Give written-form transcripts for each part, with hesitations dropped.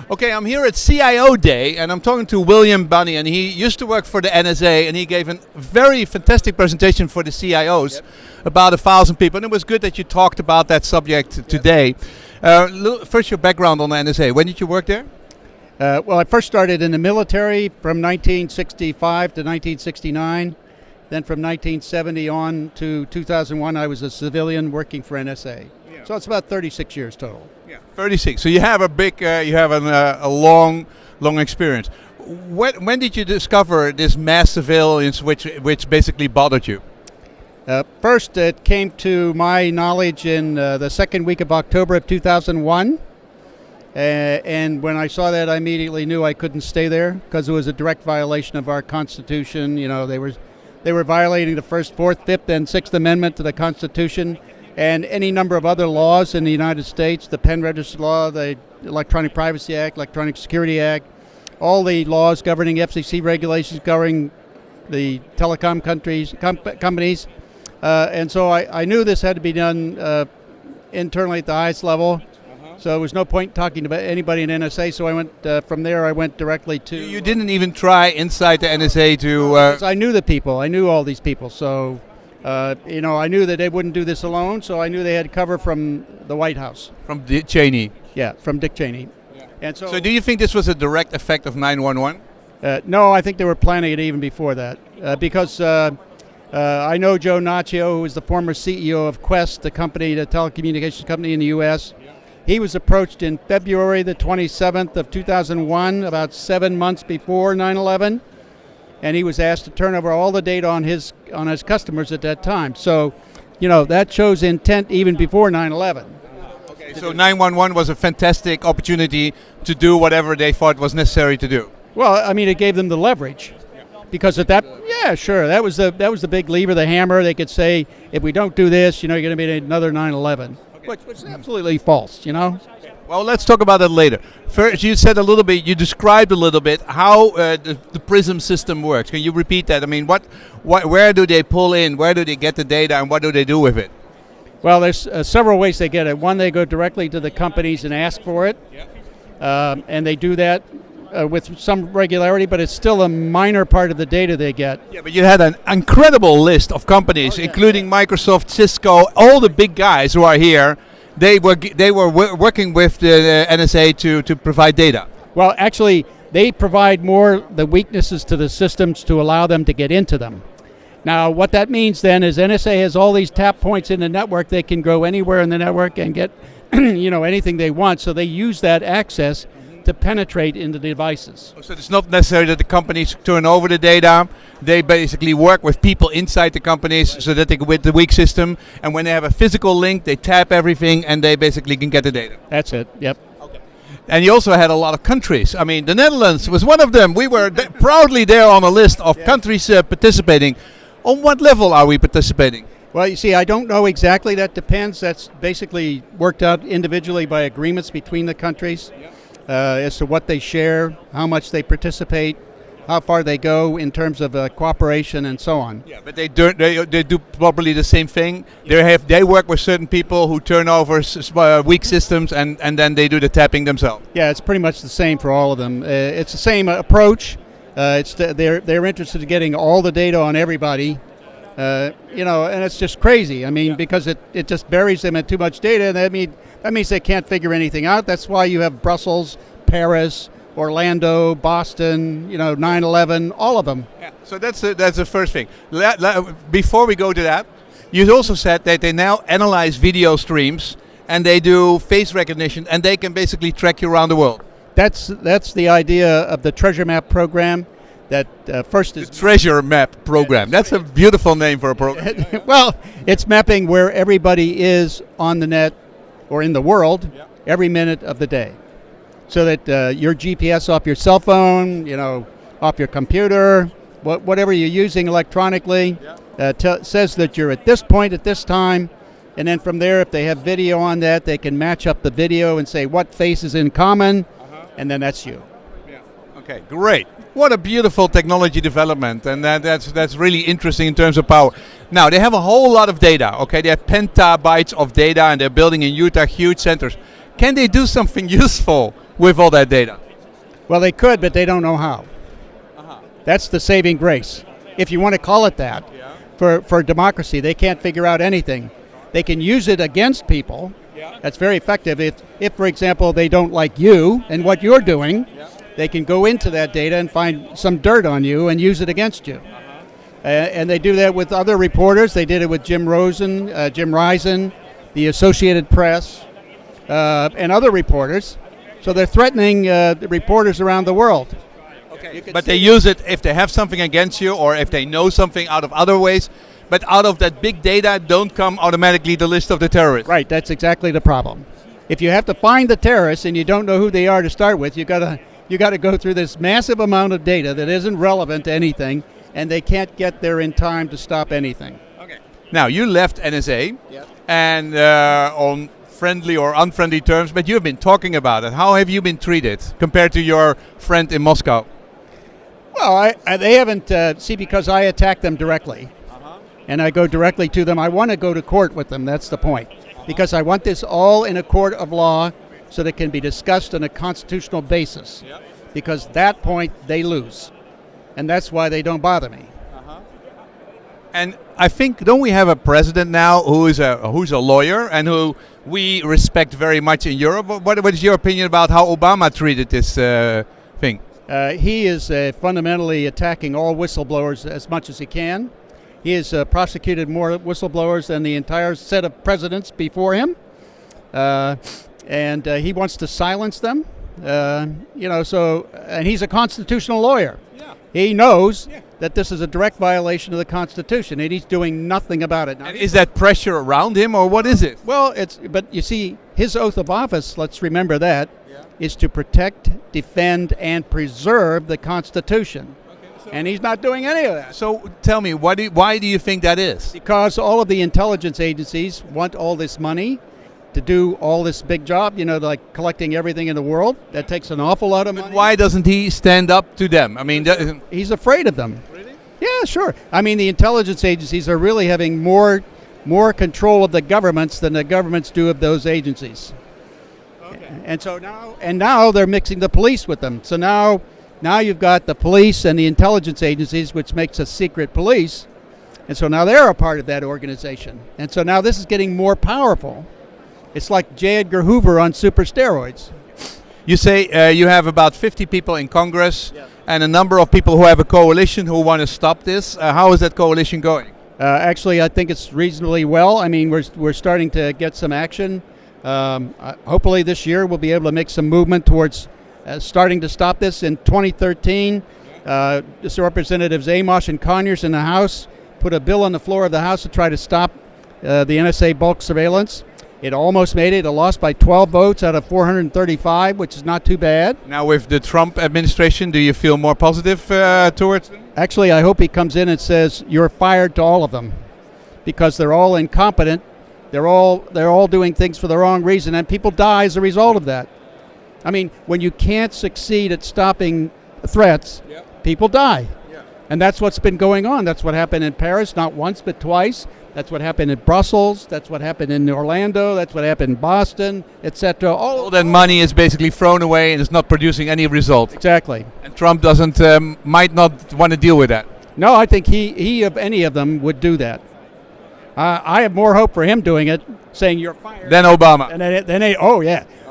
Okay, I'm here at CIO Day, and I'm talking to William Binney, and he used to work for the NSA, and he gave a very fantastic presentation for the CIOs, about 1,000 people, and it was good that you talked about that subject today. First, your background on the NSA. When did you work there? Well, I first started in the military from 1965 to 1969. Then from 1970 on to 2001, I was a civilian working for NSA. Yeah. So it's about 36 years total. Yeah, 36. So you have a long experience. When did you discover this mass surveillance, which basically bothered you? First, it came to my knowledge in the second week of October of 2001. And when I saw that, I immediately knew I couldn't stay there because it was a direct violation of our Constitution. You know, they were violating the First, Fourth, Fifth, and Sixth Amendment to the Constitution, and any number of other laws in the United States, the Pen Register Law, the Electronic Privacy Act, Electronic Security Act, all the laws governing FCC regulations governing the telecom companies. And so I knew this had to be done internally at the highest level. So there was no point talking to anybody in NSA, so I went from there. I went directly to... You didn't even try inside the NSA to... Because I knew the people. I knew all these people. So, I knew that they wouldn't do this alone, so I knew they had cover from the White House. From Dick Channey. Yeah, from Dick Channey. Yeah. And so do you think this was a direct effect of 9/11? No, I think they were planning it even before that. Because I know Joe Naccio, who was the former CEO of Quest, the telecommunications company in the U.S., He was approached in February the 27th of 2001, about 7 months before 9/11, and he was asked to turn over all the data on his customers at that time. So, that shows intent even before 9/11. Okay, so 911 was a fantastic opportunity to do whatever they thought was necessary to do. Well, I mean, it gave them the leverage, because at that, that was the big lever, the hammer. They could say, if we don't do this, you're going to be another 9/11. Which is absolutely false, Well, let's talk about that later. First, you described a little bit how the PRISM system works. Can you repeat that? I mean, where do they pull in? Where do they get the data, and what do they do with it? Well, there's several ways they get it. One, they go directly to the companies and ask for it, and they do that with some regularity, but it's still a minor part of the data they get. Yeah, but you had an incredible list of companies, including Microsoft, Cisco, all the big guys who are here. They were working with the NSA to provide data. Well, actually, they provide more the weaknesses to the systems to allow them to get into them. Now, what that means then is NSA has all these tap points in the network. They can go anywhere in the network and get anything they want. So they use that access to penetrate into the devices. So it's not necessary that the companies turn over the data. They basically work with people inside the companies so that they can with the weak system. And when they have a physical link, they tap everything and they basically can get the data. That's it. Yep. Okay. And you also had a lot of countries. I mean, the Netherlands was one of them. We were proudly there on a list of countries participating. On what level are we participating? Well, you see, I don't know exactly. That depends. That's basically worked out individually by agreements between the countries. As to what they share, how much they participate, how far they go in terms of cooperation, and so on. Yeah, but they do probably the same thing. They work with certain people who turn over weak systems, and then they do the tapping themselves. Yeah, it's pretty much the same for all of them. It's the same approach. They're interested in getting all the data on everybody. And it's just crazy. I mean, because it just buries them in too much data, and that means they can't figure anything out. That's why you have Brussels, Paris, Orlando, Boston, 9/11, all of them. Yeah. So that's the first thing. Before we go to that, you also said that they now analyze video streams and they do face recognition, and they can basically track you around the world. That's the idea of the Treasure Map program. That first is the Treasure Map program. That's a beautiful name for a program. Well, it's mapping where everybody is on the net or in the world every minute of the day, so that your GPS off your cell phone, off your computer, whatever you're using electronically, says that you're at this point at this time, and then from there, if they have video on that, they can match up the video and say what face is in common, and then that's you. Okay, great. What a beautiful technology development, and that's really interesting in terms of power. Now, they have a whole lot of data, okay? They have petabytes of data, and they're building in Utah huge centers. Can they do something useful with all that data? Well, they could, but they don't know how. That's the saving grace, if you want to call it that. For democracy, they can't figure out anything. They can use it against people. That's very effective. If, for example, they don't like you and what you're doing, they can go into that data and find some dirt on you and use it against you. And they do that with other reporters. They did it with Jim Risen, the Associated Press, and other reporters. So they're threatening the reporters around the world. But they use it if they have something against you or if they know something out of other ways. But out of that big data don't come automatically the list of the terrorists. Right, that's exactly the problem. If you have to find the terrorists and you don't know who they are to start with, you got to go through this massive amount of data that isn't relevant to anything, and they can't get there in time to stop anything. Okay. Now, you left NSA and on friendly or unfriendly terms, but you've been talking about it. How have you been treated compared to your friend in Moscow? Well, they haven't, because I attack them directly, and I go directly to them. I want to go to court with them, that's the point, because I want this all in a court of law so that it can be discussed on a constitutional basis, because that point they lose, and that's why they don't bother me. And I think, don't we have a president now who's a lawyer and who we respect very much in Europe? What is your opinion about how Obama treated this thing? He is fundamentally attacking all whistleblowers as much as he can. He has prosecuted more whistleblowers than the entire set of presidents before him, and he wants to silence them. And he's a constitutional lawyer. He knows that this is a direct violation of the Constitution, and he's doing nothing about it. Now, and is that pressure around him, or what is it? Well, but you see, his oath of office, let's remember that, is to protect, defend, and preserve the Constitution. And he's not doing any of that. So tell me, why do you think that is? Because all of the intelligence agencies want all this money to do all this big job, like collecting everything in the world. That takes an awful lot of money. Why doesn't he stand up to them? I mean, he's afraid of them. Really? Yeah, sure. I mean, the intelligence agencies are really having more control of the governments than the governments do of those agencies. Okay. And so now they're mixing the police with them. So now you've got the police and the intelligence agencies, which makes a secret police. And so now they're a part of that organization. And so now this is getting more powerful. It's like J. Edgar Hoover on super steroids. You say you have about 50 people in Congress and a number of people who have a coalition who want to stop this. How is that coalition going? Actually, I think it's reasonably well. I mean, we're starting to get some action. Hopefully this year we'll be able to make some movement towards starting to stop this. In 2013, Representatives Amos and Conyers in the House put a bill on the floor of the House to try to stop the NSA bulk surveillance. It almost made it. It lost by 12 votes out of 435, which is not too bad. Now with the Trump administration, do you feel more positive towards them? Actually, I hope he comes in and says, you're fired to all of them, because they're all incompetent. They're all doing things for the wrong reason, and people die as a result of that. I mean, when you can't succeed at stopping threats, people die. And that's what's been going on. That's what happened in Paris, not once but twice. That's what happened in Brussels. That's what happened in Orlando. That's what happened in Boston, etc. All that money is basically thrown away and is not producing any result. Exactly. And Trump might not want to deal with that. No, I think he of any of them would do that. I have more hope for him doing it, saying you're fired. Than Obama.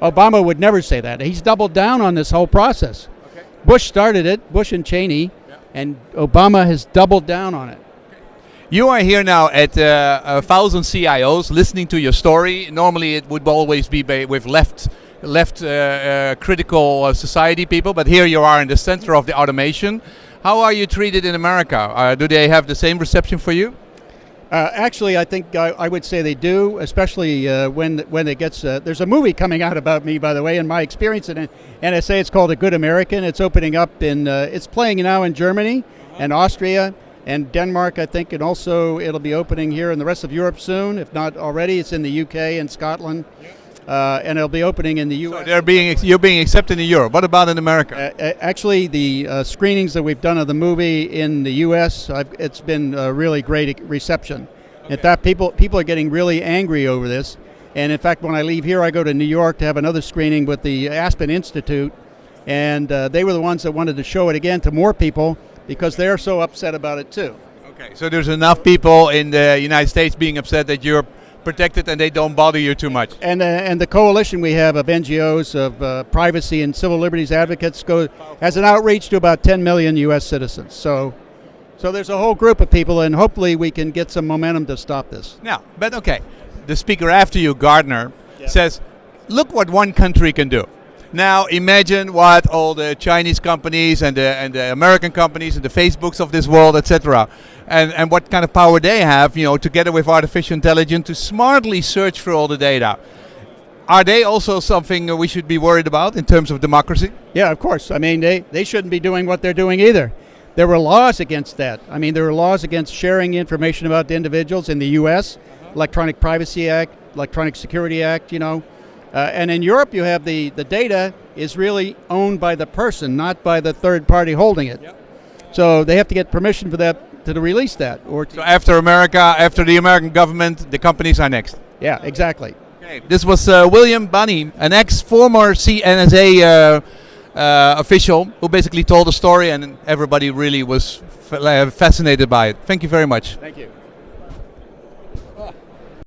Obama would never say that. He's doubled down on this whole process. Okay. Bush started it, Bush and Cheney, and Obama has doubled down on it. You are here now at 1,000 CIOs listening to your story. Normally it would always be with left critical society people, but here you are in the center of the automation. How are you treated in America? Do they have the same reception for you? Actually, I think I would say they do, especially when it gets... there's a movie coming out about me, by the way, and my experience in NSA. It's called A Good American. It's opening up it's playing now in Germany and Austria and Denmark, I think, and also it'll be opening here in the rest of Europe soon, if not already. It's in the UK and Scotland, and it'll be opening in the US. So you're being accepted in Europe. What about in America? Actually, the screenings that we've done of the movie in the US, it's been a really great reception. Okay. In fact, people are getting really angry over this, And in fact, when I leave here, I go to New York to have another screening with the Aspen Institute. And they were the ones that wanted to show it again to more people because they're so upset about it too. Okay, so there's enough people in the United States being upset that you're protected and they don't bother you too much. And the coalition we have of NGOs, of privacy and civil liberties advocates, has an outreach to about 10 million U.S. citizens. So there's a whole group of people, and hopefully we can get some momentum to stop this. Now, but okay, the speaker after you, Gardner, says, look what one country can do. Now imagine what all the Chinese companies and the American companies and the Facebooks of this world, etc., and what kind of power they have, together with artificial intelligence to smartly search for all the data. Are they also something we should be worried about in terms of democracy? Yeah, of course. I mean, they shouldn't be doing what they're doing either. There were laws against that. I mean, there were laws against sharing information about the individuals in the U.S., Electronic Privacy Act, Electronic Security Act, and in Europe, you have the data is really owned by the person, not by the third party holding it. Yep. So they have to get permission for that to release that. So after America, after the American government, the companies are next. Yeah, exactly. Okay. This was William Binney, an ex-former NSA official who basically told a story, and everybody really was fascinated by it. Thank you very much. Thank you.